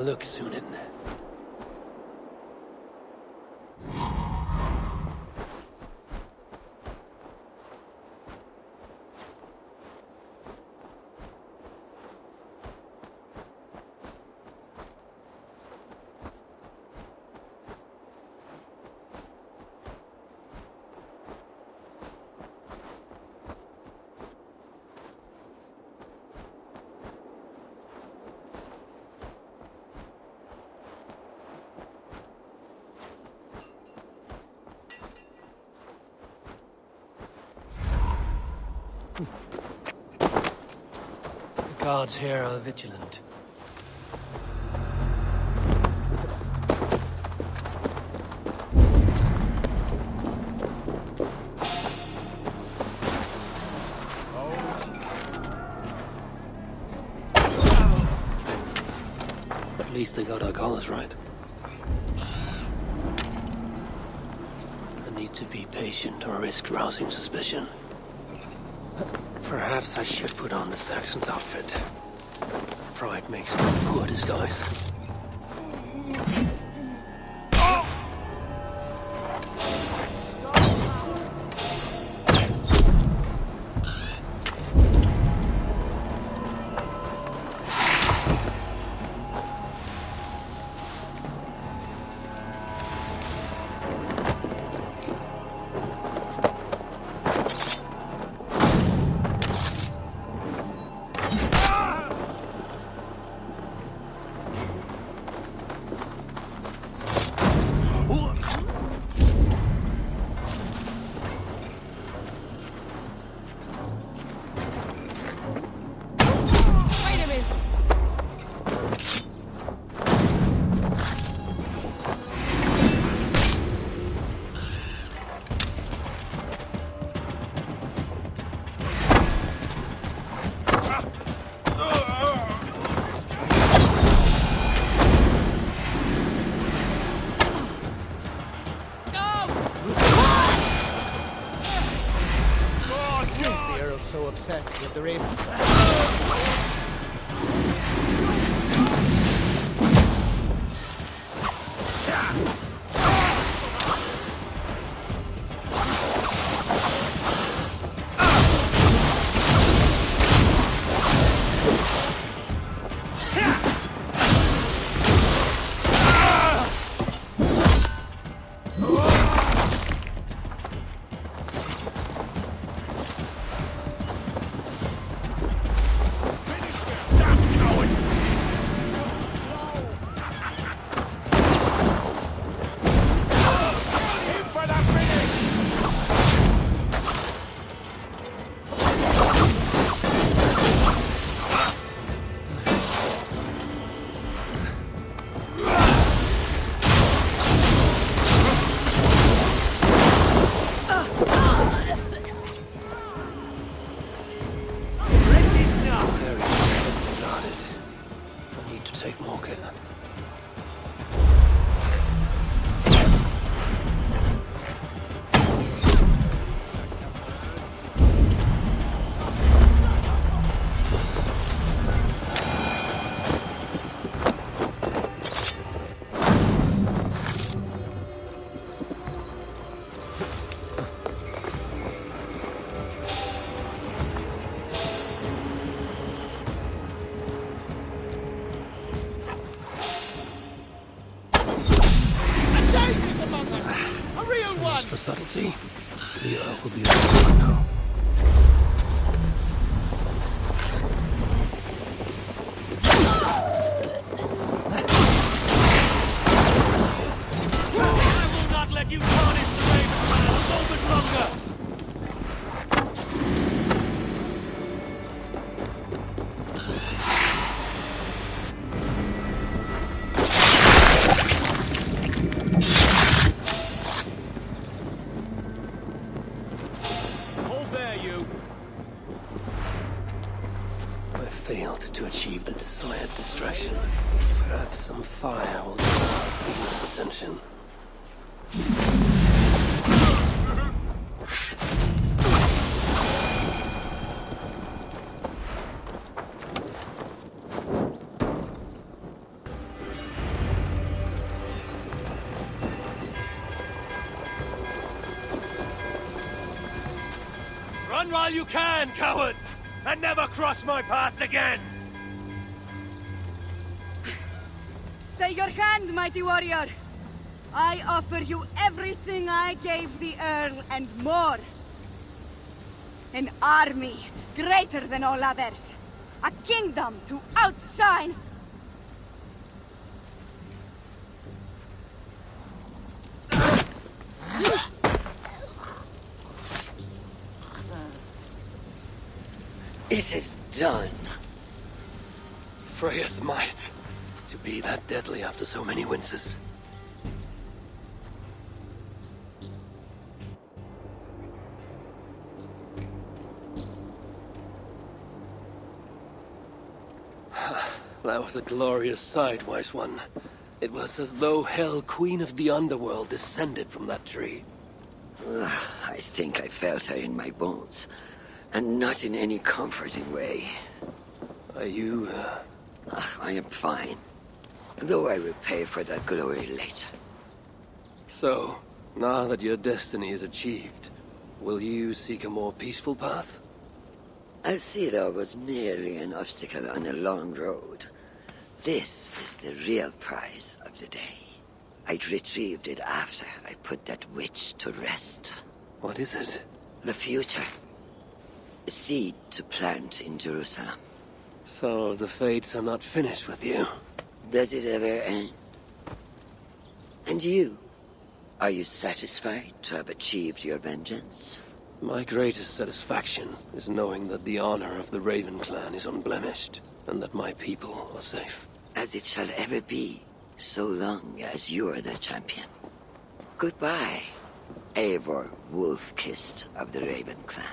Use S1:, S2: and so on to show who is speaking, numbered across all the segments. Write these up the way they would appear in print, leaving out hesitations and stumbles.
S1: a look, Sunan. The guards here are vigilant. At least they got our collars right. I need to be patient or risk rousing suspicion. Perhaps I should put on the Saxon's outfit. Pride makes for a poor disguise.
S2: Obsessed with the raven.
S1: For subtlety, the Earth will be over now.
S3: I will not let you tarnish the Raven a moment longer!
S1: Failed to achieve the desired distraction. Perhaps some fire will draw Seaman's attention.
S3: Run while you can, cowards! And never cross my path again!
S4: Stay your hand, mighty warrior! I offer you everything I gave the Earl and more. An army greater than all others. A kingdom to outshine.
S1: It is done. Freya's might. To be that deadly after so many winces. That was a glorious sight, Wise One. It was as though Hell, Queen of the Underworld, descended from that tree.
S5: I think I felt her in my bones, and not in any comforting way.
S1: Are you,
S5: I am fine, though I will pay for that glory later.
S1: So, now that your destiny is achieved, will you seek a more peaceful path?
S5: Alcida was merely an obstacle on a long road. This is the real prize of the day. I'd retrieved it after I put that witch to rest.
S1: What is it?
S5: The future. A seed to plant in Jerusalem.
S1: So the fates are not finished with you.
S5: Does it ever end? And you? Are you satisfied to have achieved your vengeance?
S1: My greatest satisfaction is knowing that the honor of the Raven clan is unblemished, and that my people are safe.
S5: As it shall ever be, so long as you are the champion. Goodbye, Eivor Wolf-Kissed of the Raven clan.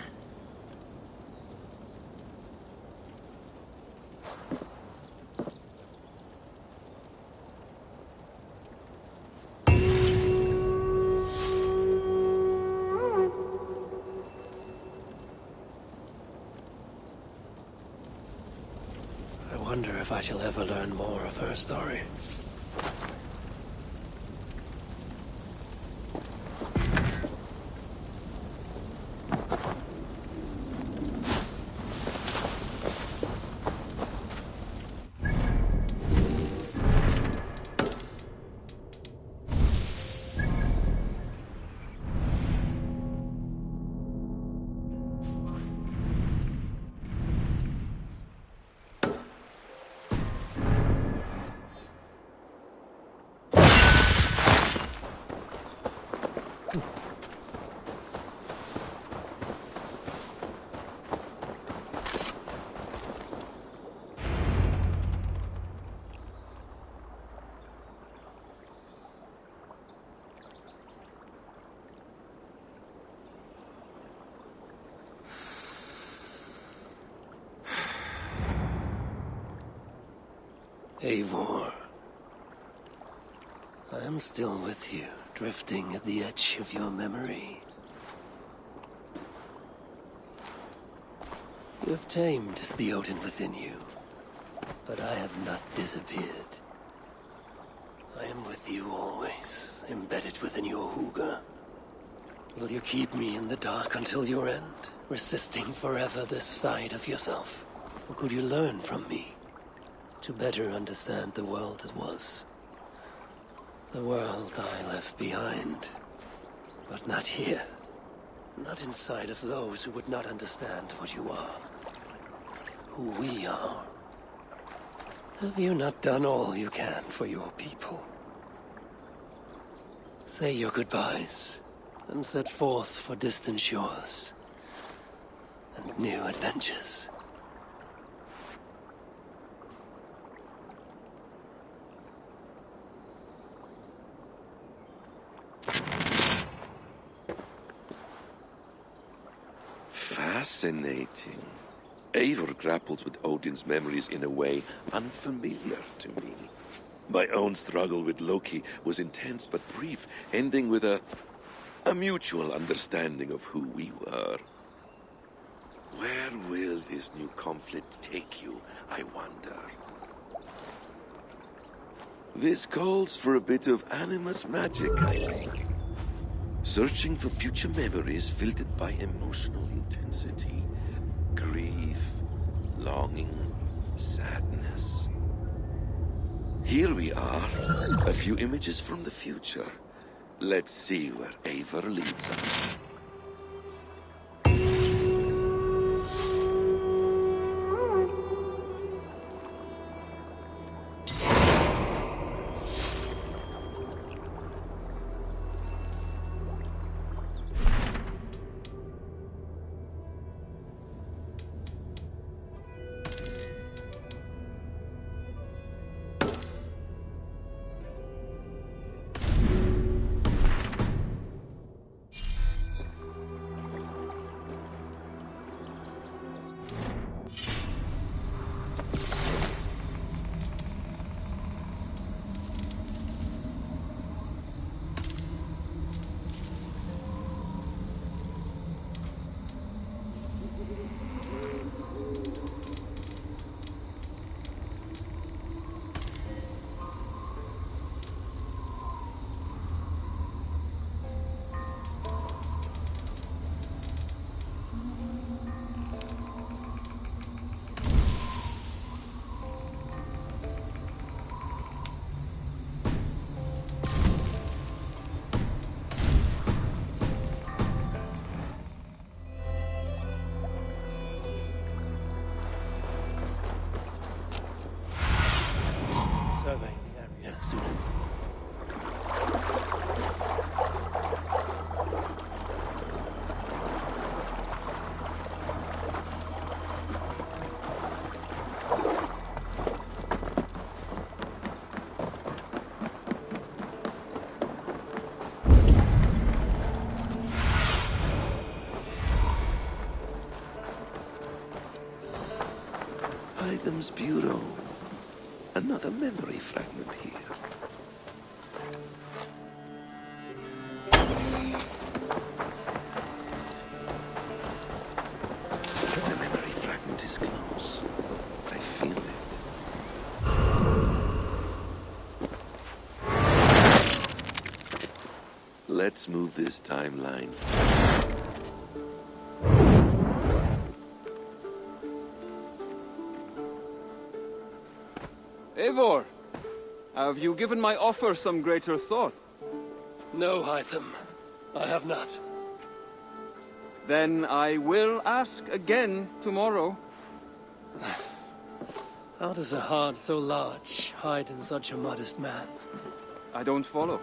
S1: I wonder if I shall ever learn more of her story. Eivor. I am still with you, drifting at the edge of your memory. You have tamed the Odin within you, but I have not disappeared. I am with you always, embedded within your hooga. Will you keep me in the dark until your end, resisting forever this side of yourself? Or could you learn from me? To better understand the world that was. The world I left behind. But not here. Not inside of those who would not understand what you are. Who we are. Have you not done all you can for your people? Say your goodbyes, and set forth for distant shores. And new adventures.
S6: Fascinating. Eivor grapples with Odin's memories in a way unfamiliar to me. My own struggle with Loki was intense but brief, ending with a mutual understanding of who we were. Where will this new conflict take you, I wonder? This calls for a bit of animus magic, I think. searching for future memories filtered by emotional intensity, grief, longing, sadness. Here we are, a few images from the future. Let's see where Eivor leads us.
S1: Survey the area soon.
S6: Items Bureau. Another memory fragment here. The memory fragment is close. I feel it. Let's move this timeline.
S7: Eivor, have you given my offer some greater thought?
S1: No, Hytham. I have not.
S7: Then I will ask again tomorrow.
S1: How does a heart so large hide in such a modest man?
S7: I don't follow.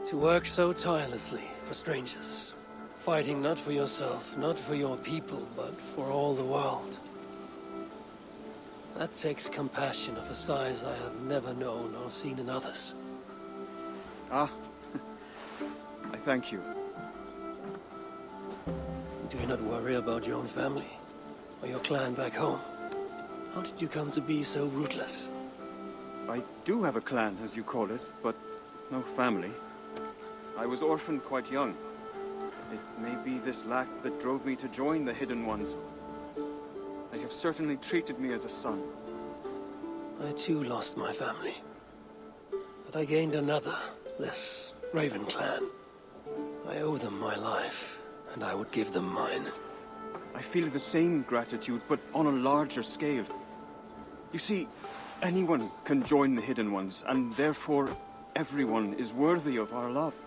S1: To work so tirelessly for strangers. Fighting not for yourself, not for your people, but for all the world. That takes compassion of a size I have never known or seen in others.
S7: Ah, I thank you.
S1: Do you not worry about your own family? Or your clan back home? How did you come to be so ruthless?
S7: I do have a clan, as you call it, but no family. I was orphaned quite young. It may be this lack that drove me to join the Hidden Ones. They have certainly treated me as a son.
S1: I too lost my family. But I gained another, this Raven clan. I owe them my life, and I would give them mine.
S7: I feel the same gratitude, but on a larger scale. You see, anyone can join the Hidden Ones, and therefore everyone is worthy of our love.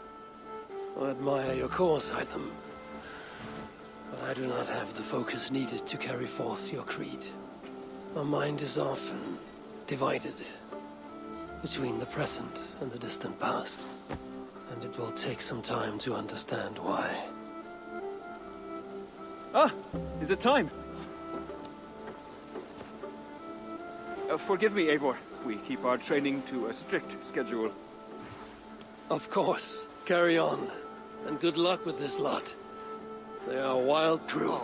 S1: I admire your cause, Hytham. But I do not have the focus needed to carry forth your creed. My mind is often divided between the present and the distant past. And it will take some time to understand why.
S7: Ah! Is it time? Forgive me, Eivor. We keep our training to a strict schedule.
S1: Of course. Carry on. And good luck with this lot. They are a wild crew.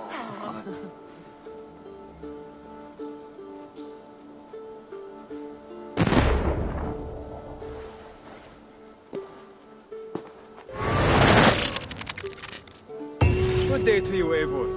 S7: Good day to you, Eivor.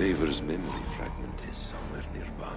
S6: Eivur's memory fragment is somewhere nearby.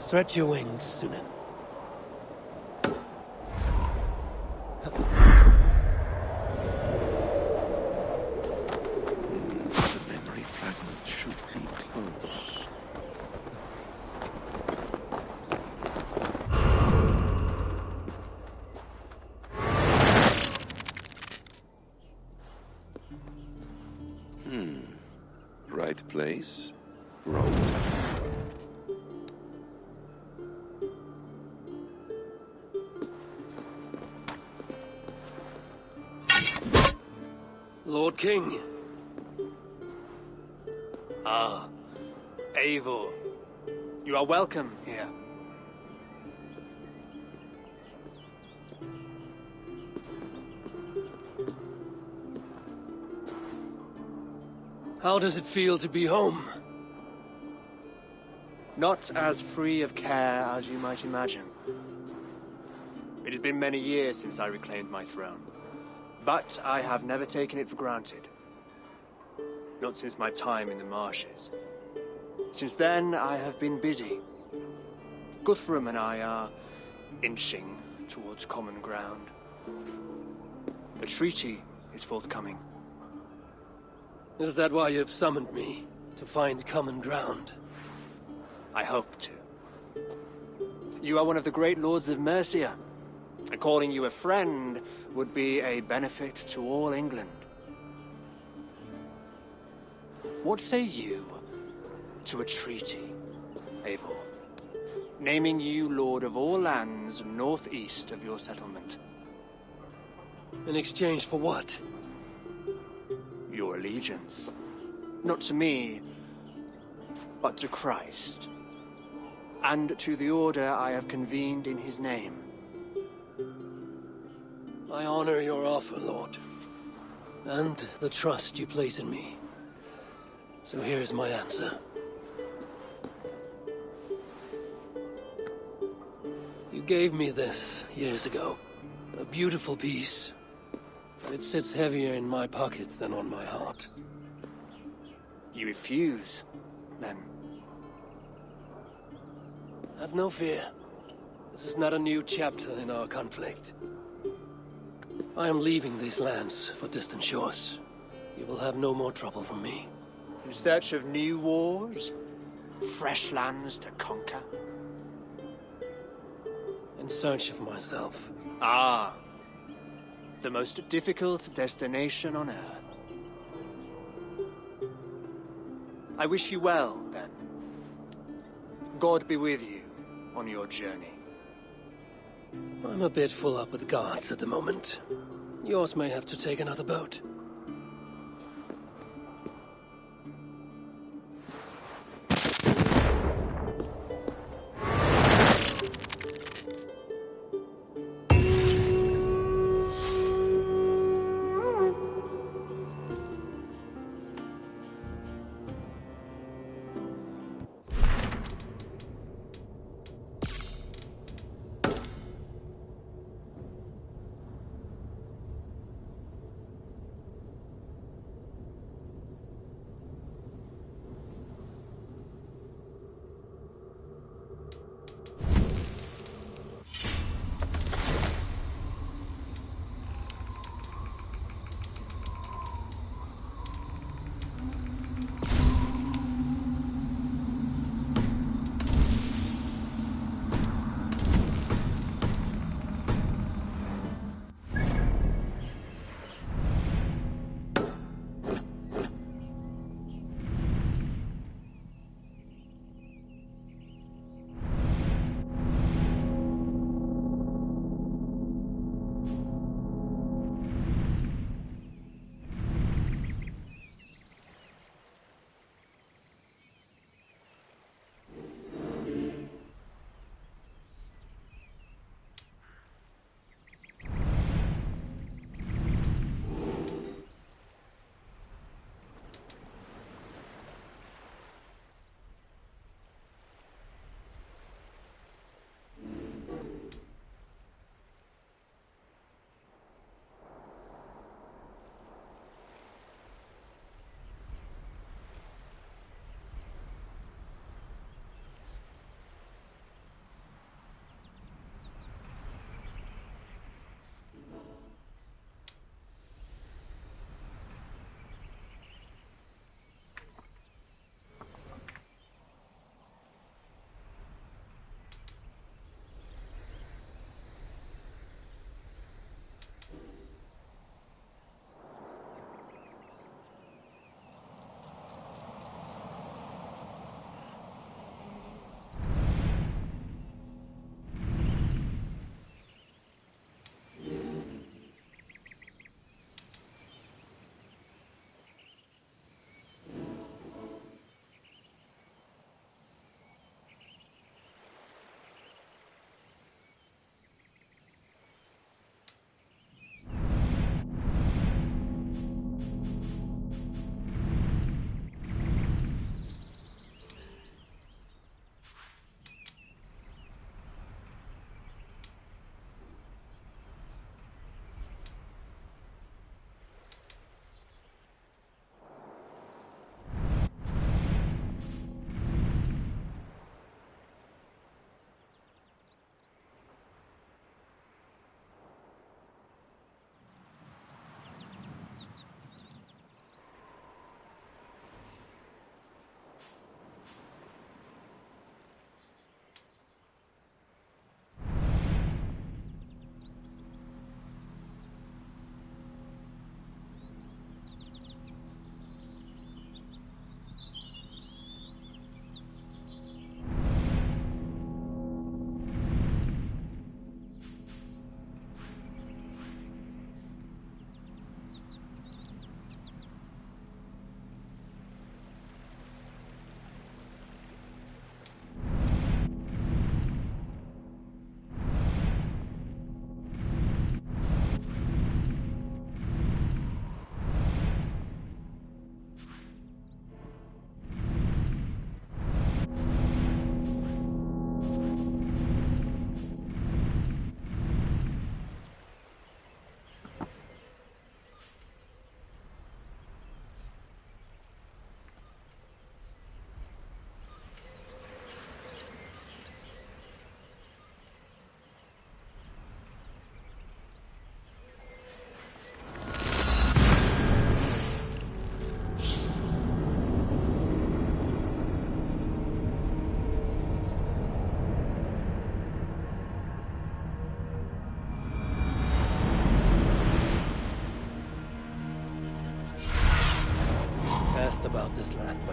S1: Stretch your wings, Sunan.
S6: The memory fragment should be close. Right place, wrong time.
S1: Lord King.
S2: Ah, Eivor. You are welcome here.
S1: How does it feel to be home?
S2: Not as free of care as you might imagine. It has been many years since I reclaimed my throne, but I have never taken it for granted. Not since my time in the marshes. Since then, I have been busy. Guthrum and I are inching towards common ground. A treaty is forthcoming.
S1: Is that why you've summoned me? To find common ground?
S2: I hope to. You are one of the great lords of Mercia, and calling you a friend would be a benefit to all England. What say you to a treaty, Eivor? Naming you lord of all lands northeast of your settlement.
S1: In exchange for what?
S2: Your allegiance. Not to me, but to Christ. And to the order I have convened in his name.
S1: I honor your offer, Lord. And the trust you place in me. So here's my answer. You gave me this years ago. A beautiful piece. But it sits heavier in my pocket than on my heart.
S2: You refuse, then?
S1: Have no fear. This is not a new chapter in our conflict. I am leaving these lands for distant shores. You will have no more trouble from me.
S2: In search of new wars? Fresh lands to conquer?
S1: In search of myself.
S2: Ah. The most difficult destination on Earth. I wish you well, then. God be with you on your journey.
S1: I'm a bit full up with guards at the moment. Yours may have to take another boat.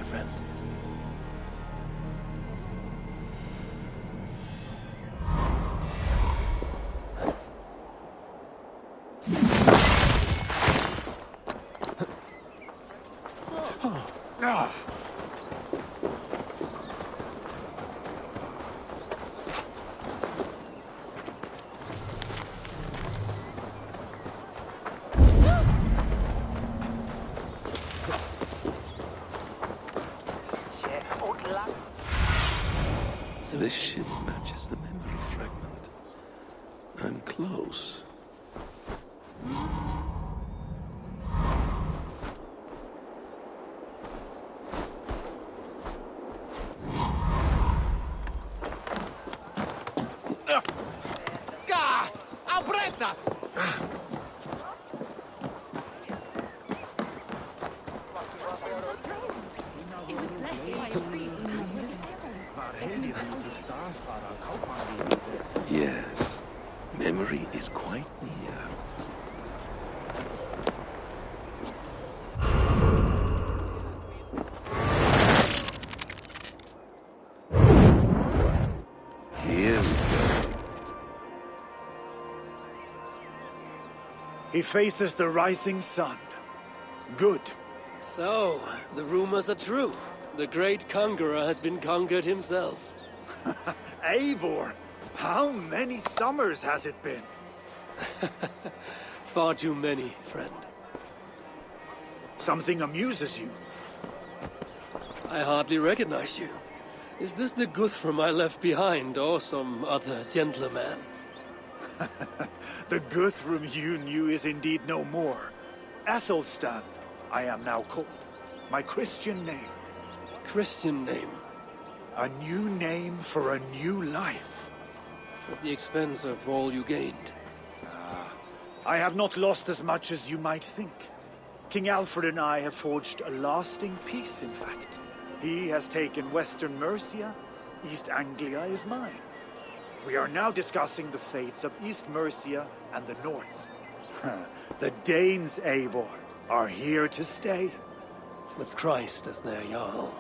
S1: friend.
S6: This ship matches the memory fragment. I'm close.
S3: Gah! I'll break that!
S8: It was blessed by a priest as
S6: Yes, memory is quite near. Here we go.
S9: He faces the rising sun. Good.
S1: So, the rumors are true. The great conqueror has been conquered himself.
S9: Eivor, how many summers has it been?
S1: Far too many, friend.
S9: Something amuses you.
S1: I hardly recognize you. Is this the Guthrum I left behind, or some other gentleman?
S9: The Guthrum you knew is indeed no more. Athelstan, I am now called. My Christian name.
S1: Christian name,
S9: A new name for a new life.
S1: at the expense of all you gained.
S9: I have not lost as much as you might think. King Alfred and I have forged a lasting peace, in fact. He has taken Western Mercia, East Anglia is mine. We are now discussing the fates of East Mercia and the North. The Danes, Eivor, are here to stay.
S1: With Christ as their Jarl.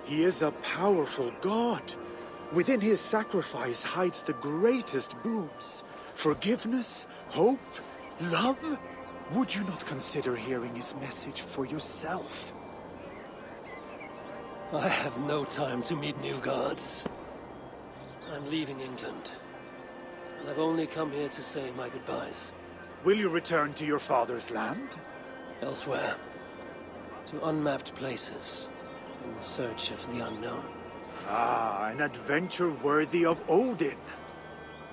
S9: He is a powerful god. Within his sacrifice hides the greatest boons. Forgiveness, hope, love. Would you not consider hearing his message for yourself?
S1: I have no time to meet new gods. I'm leaving England. And I've only come here to say my goodbyes.
S9: Will you return to your father's land?
S1: Elsewhere. To unmapped places. In search of the unknown.
S9: Ah, an adventure worthy of Odin.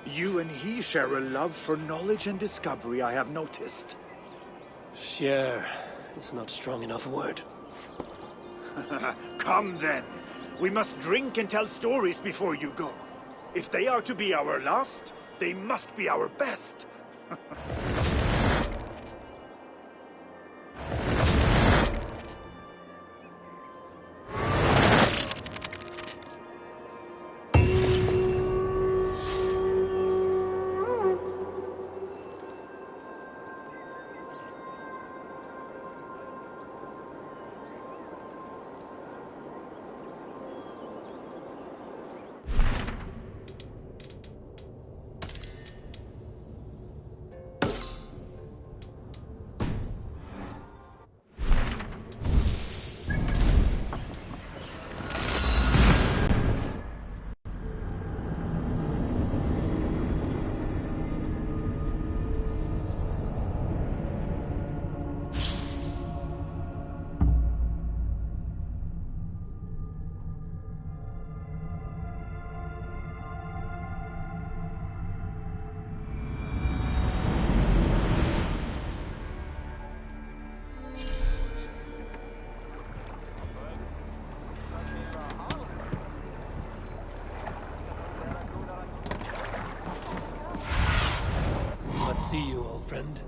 S9: You and he share a love for knowledge and discovery, I have noticed.
S1: Share is not strong enough a word.
S9: Come then. We must drink and tell stories before you go. If they are to be our last, they must be our best.
S1: See you, old friend.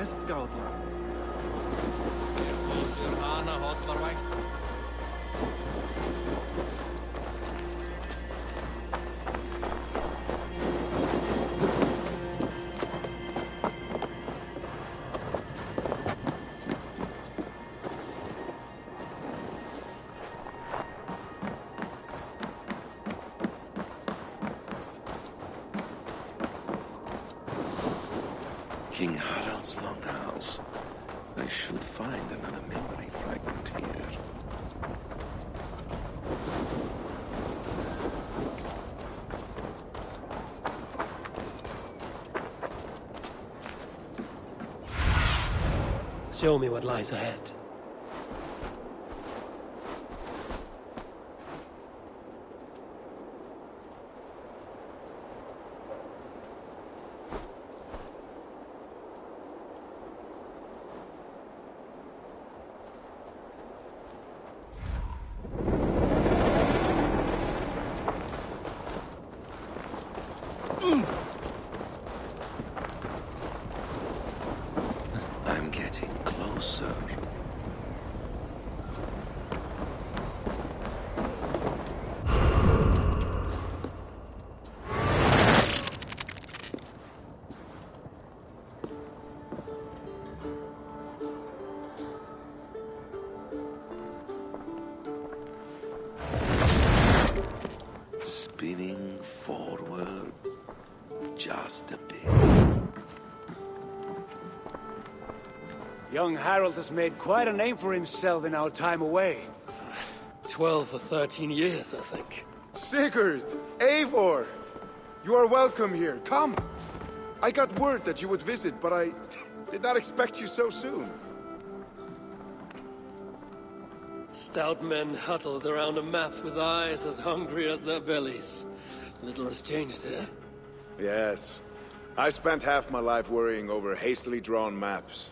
S10: Vestgála.
S3: Fótur hana hotlar vægt.
S6: King Harald's longhouse. I should find another memory fragment here.
S1: Show me what lies ahead.
S6: I'm getting closer. Spinning forward just a bit.
S2: Young Harold has made quite a name for himself in our time away.
S1: 12 or 13 years, I think.
S11: Sigurd! Eivor! You are welcome here. Come! I got word that you would visit, but I did not expect you so soon.
S1: Stout men huddled around a map with eyes as hungry as their bellies. Little has changed there.
S11: Yes. I spent half my life worrying over hastily drawn maps.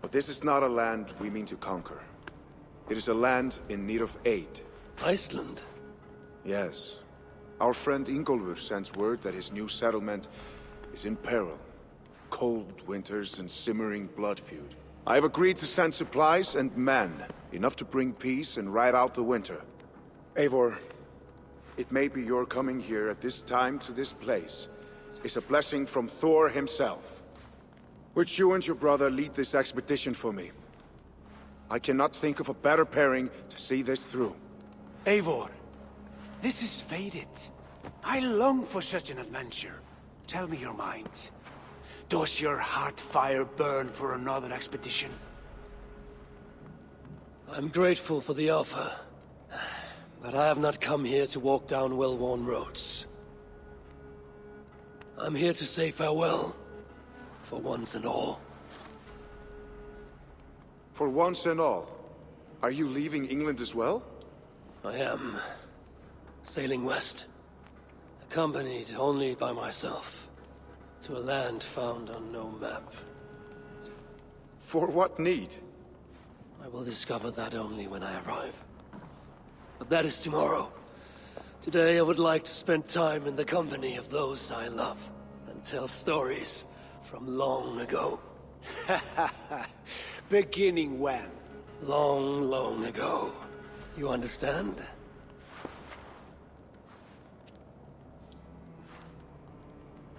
S11: But this is not a land we mean to conquer. It is a land in need of aid.
S1: Iceland?
S11: Yes. Our friend Ingólfur sends word that his new settlement is in peril. Cold winters and simmering blood feud. I have agreed to send supplies and men, enough to bring peace and ride out the winter. Eivor, it may be your coming here at this time to this place is a blessing from Thor himself. Would you and your brother lead this expedition for me? I cannot think of a better pairing to see this through.
S2: Eivor, this is fated. I long for such an adventure. Tell me your mind. Does your heart fire burn for another expedition?
S1: I'm grateful for the offer. But I have not come here to walk down well-worn roads. I'm here to say farewell. For once and all.
S11: For once and all? Are you leaving England as well?
S1: I am. Sailing west. Accompanied only by myself. To a land found on no map.
S11: For what need?
S1: I will discover that only when I arrive. But that is tomorrow. Today I would like to spend time in the company of those I love. And tell stories from long ago.
S2: Beginning when?
S1: Long, long ago. You understand?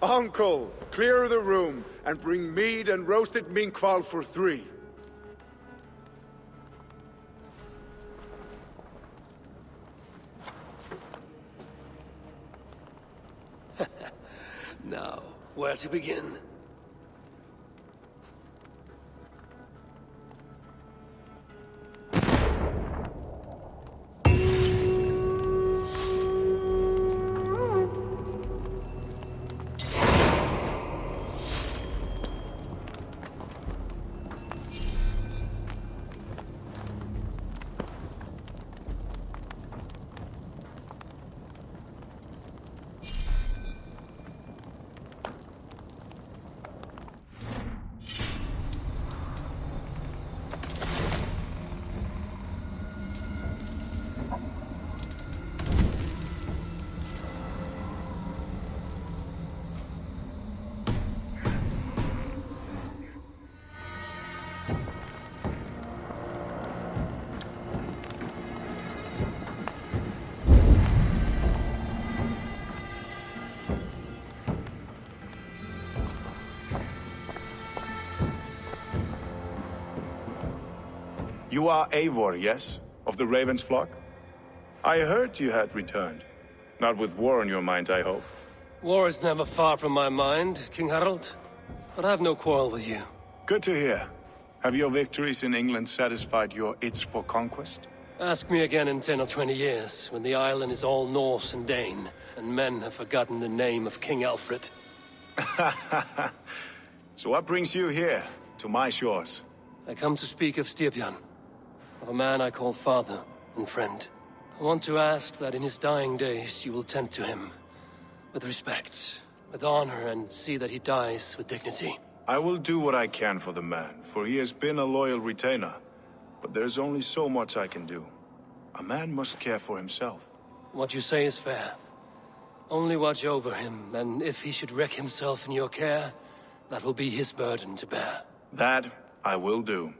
S11: Uncle, clear the room and bring mead and roasted minkwal for 3.
S1: Now, where to begin?
S11: You are Eivor, yes? Of the Raven's flock? I heard you had returned. Not with war on your mind, I hope.
S1: War is never far from my mind, King Harold. But I have no quarrel with you.
S11: Good to hear. Have your victories in England satisfied your itch for conquest?
S1: Ask me again in 10 or 20 years, when the island is all Norse and Dane, and men have forgotten the name of King Alfred.
S11: So what brings you here, to my shores?
S1: I come to speak of Styrbjörn, of a man I call father and friend. I want to ask that in his dying days you will tend to him with respect, with honor, and see that he dies with dignity.
S11: I will do what I can for the man, for he has been a loyal retainer. But there's only so much I can do. A man must care for himself.
S1: What you say is fair. Only watch over him, and if he should wreck himself in your care, that will be his burden to bear.
S11: That I will do.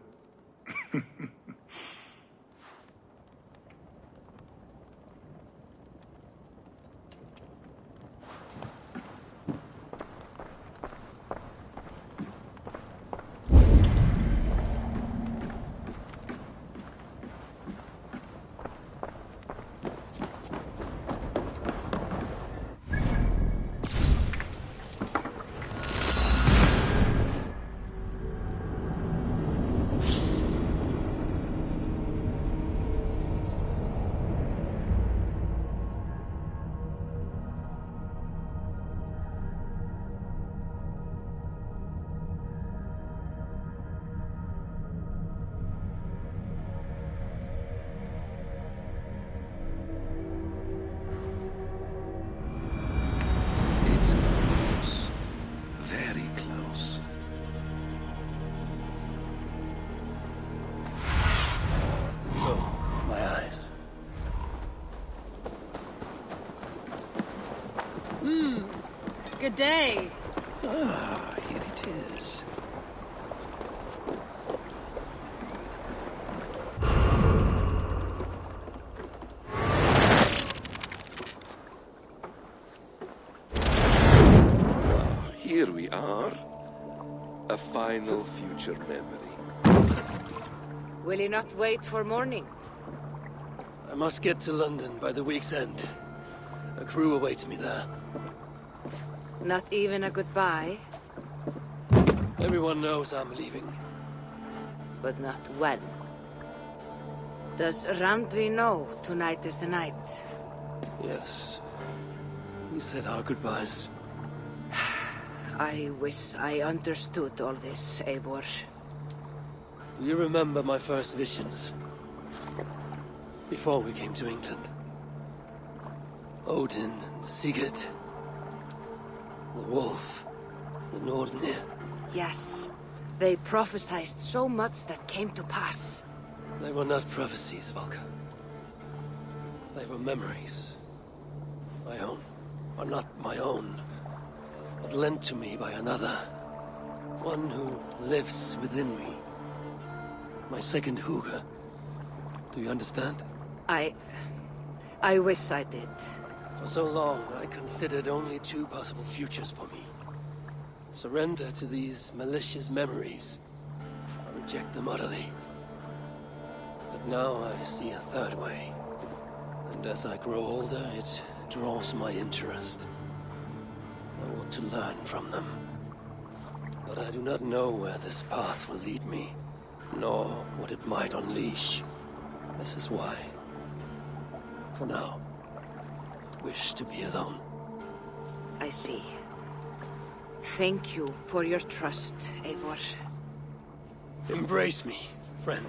S6: It's close. Very close.
S1: Oh, my eyes.
S8: Good day.
S6: Ah, here it is. Ah, here we are. A final future memory.
S10: Will you not wait for morning?
S1: I must get to London by the week's end. A crew awaits me there.
S10: Not even a goodbye,
S1: Everyone knows I'm leaving.
S10: but not when. Does Randvi know tonight is the night?
S1: Yes. We said our goodbyes.
S10: I wish I understood all this, Eivor.
S1: Do you remember my first visions? Before we came to England. Odin and Sigurd. The wolf. The Nordenir.
S10: Yes, they prophesied so much that came to pass.
S1: They were not prophecies, Valka. They were memories. My own. Or not my own. But lent to me by another. One who lives within me. My second Huga. Do you understand?
S10: I wish I did.
S1: For so long, I considered only two possible futures for me. Surrender to these malicious memories, or reject them utterly. But now I see a third way. And as I grow older, it draws my interest. I want to learn from them. But I do not know where this path will lead me, nor what it might unleash. This is why, for now, I wish to be alone.
S10: I see. Thank you for your trust, Eivor.
S1: Embrace me, friend.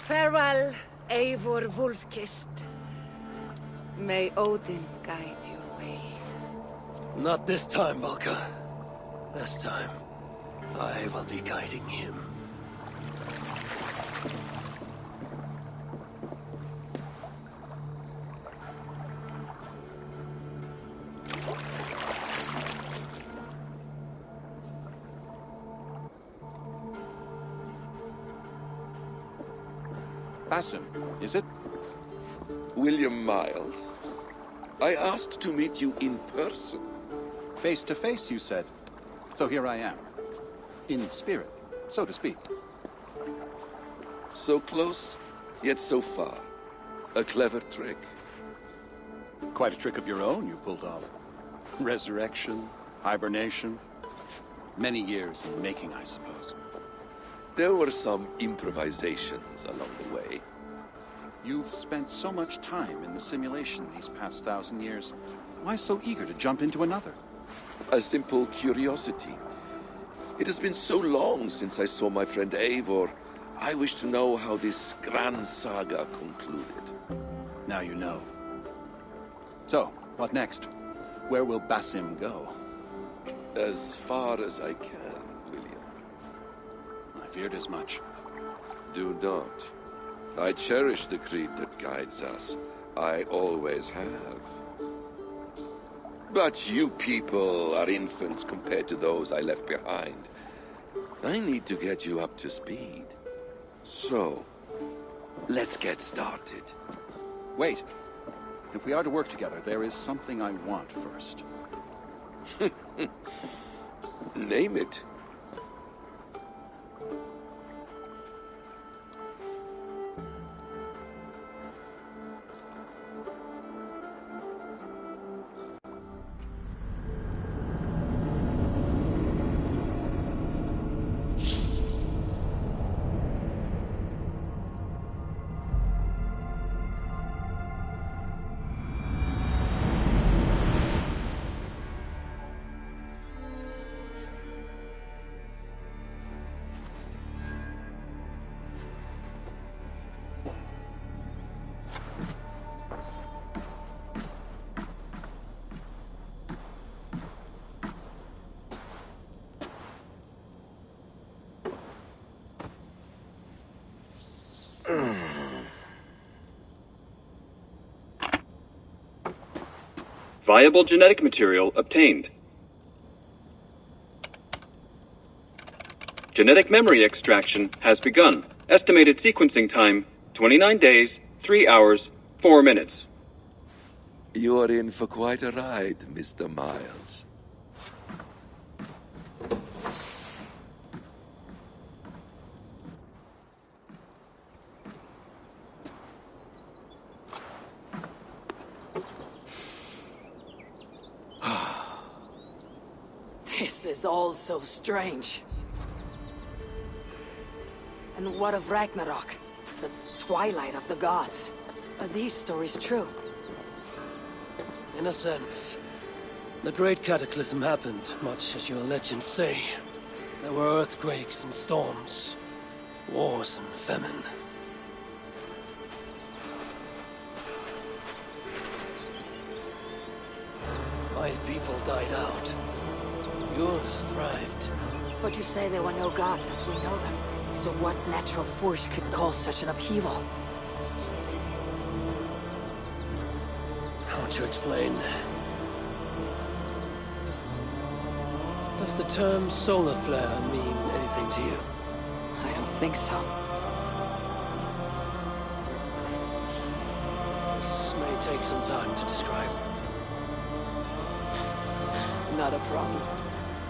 S10: Farewell, Eivor Wolf-Kissed. May Odin guide your way.
S1: Not this time, Valka. This time, I will be guiding him.
S12: Basim, is it?
S6: William Miles. I asked to meet you in person.
S12: Face to face, you said. So here I am. In spirit, so to speak.
S6: So close, yet so far. A clever trick.
S12: Quite a trick of your own you pulled off. Resurrection, hibernation. Many years in the making, I suppose.
S6: There were some improvisations along the way.
S12: You've spent so much time in the simulation these past 1,000 years. Why so eager to jump into another?
S6: A simple curiosity. It has been so long since I saw my friend Eivor. I wish to know how this grand saga concluded.
S12: Now you know. So, what next? Where will Basim go?
S6: As far as I can, William.
S12: I feared as much.
S6: Do not. I cherish the creed that guides us. I always have. But you people are infants compared to those I left behind. I need to get you up to speed. So, let's get started.
S12: Wait. If we are to work together, there is something I want first.
S6: Name it.
S13: Viable genetic material obtained. Genetic memory extraction has begun. Estimated sequencing time, 29 days, 3 hours, 4 minutes.
S6: You are in for quite a ride, Mr. Miles.
S10: This is all so strange. And what of Ragnarok? The twilight of the gods? Are these stories true?
S1: In a sense. The great cataclysm happened, much as your legends say. There were earthquakes and storms, wars and famine. My people died out. Yours thrived.
S10: But you say there were no gods as we know them. So what natural force could cause such an upheaval?
S1: How to explain? Does the term solar flare mean anything to you?
S10: I don't think so.
S1: This may take some time to describe.
S10: Not a problem.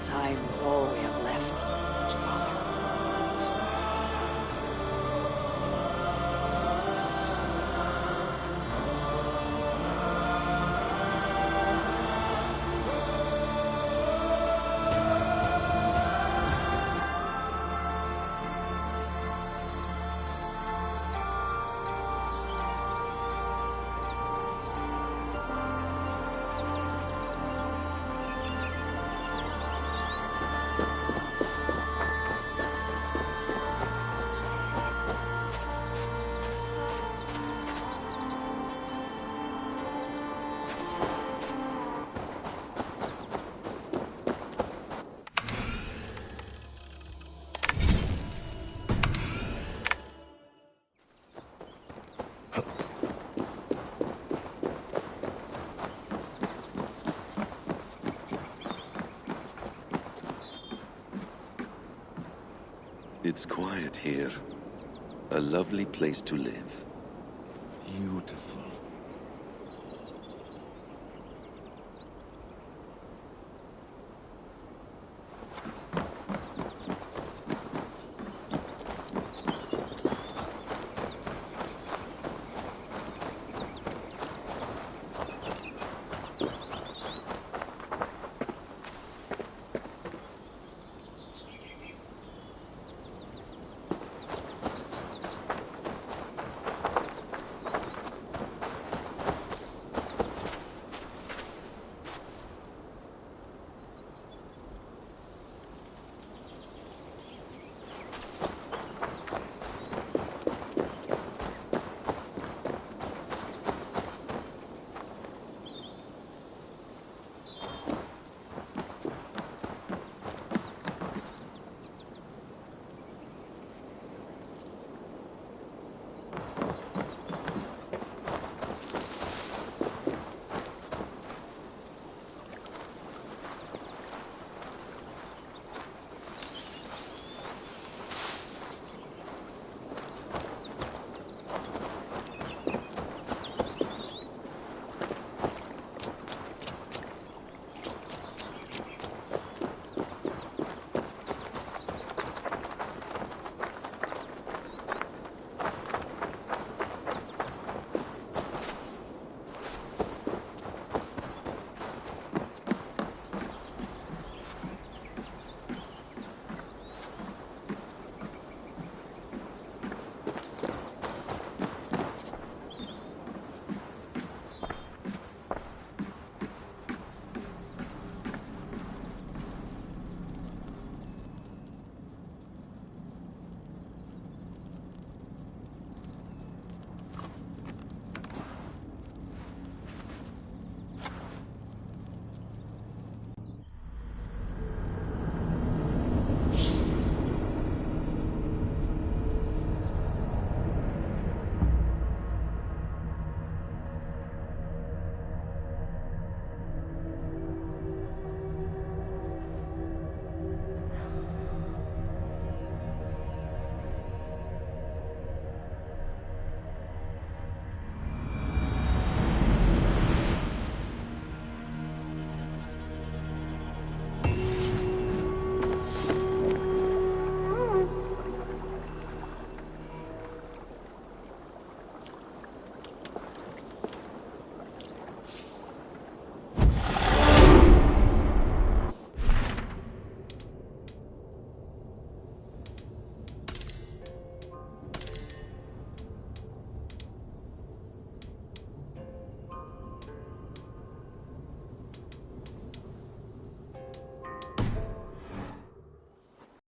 S10: Time is all we have left, Father.
S6: It's quiet here. A lovely place to live. Beautiful.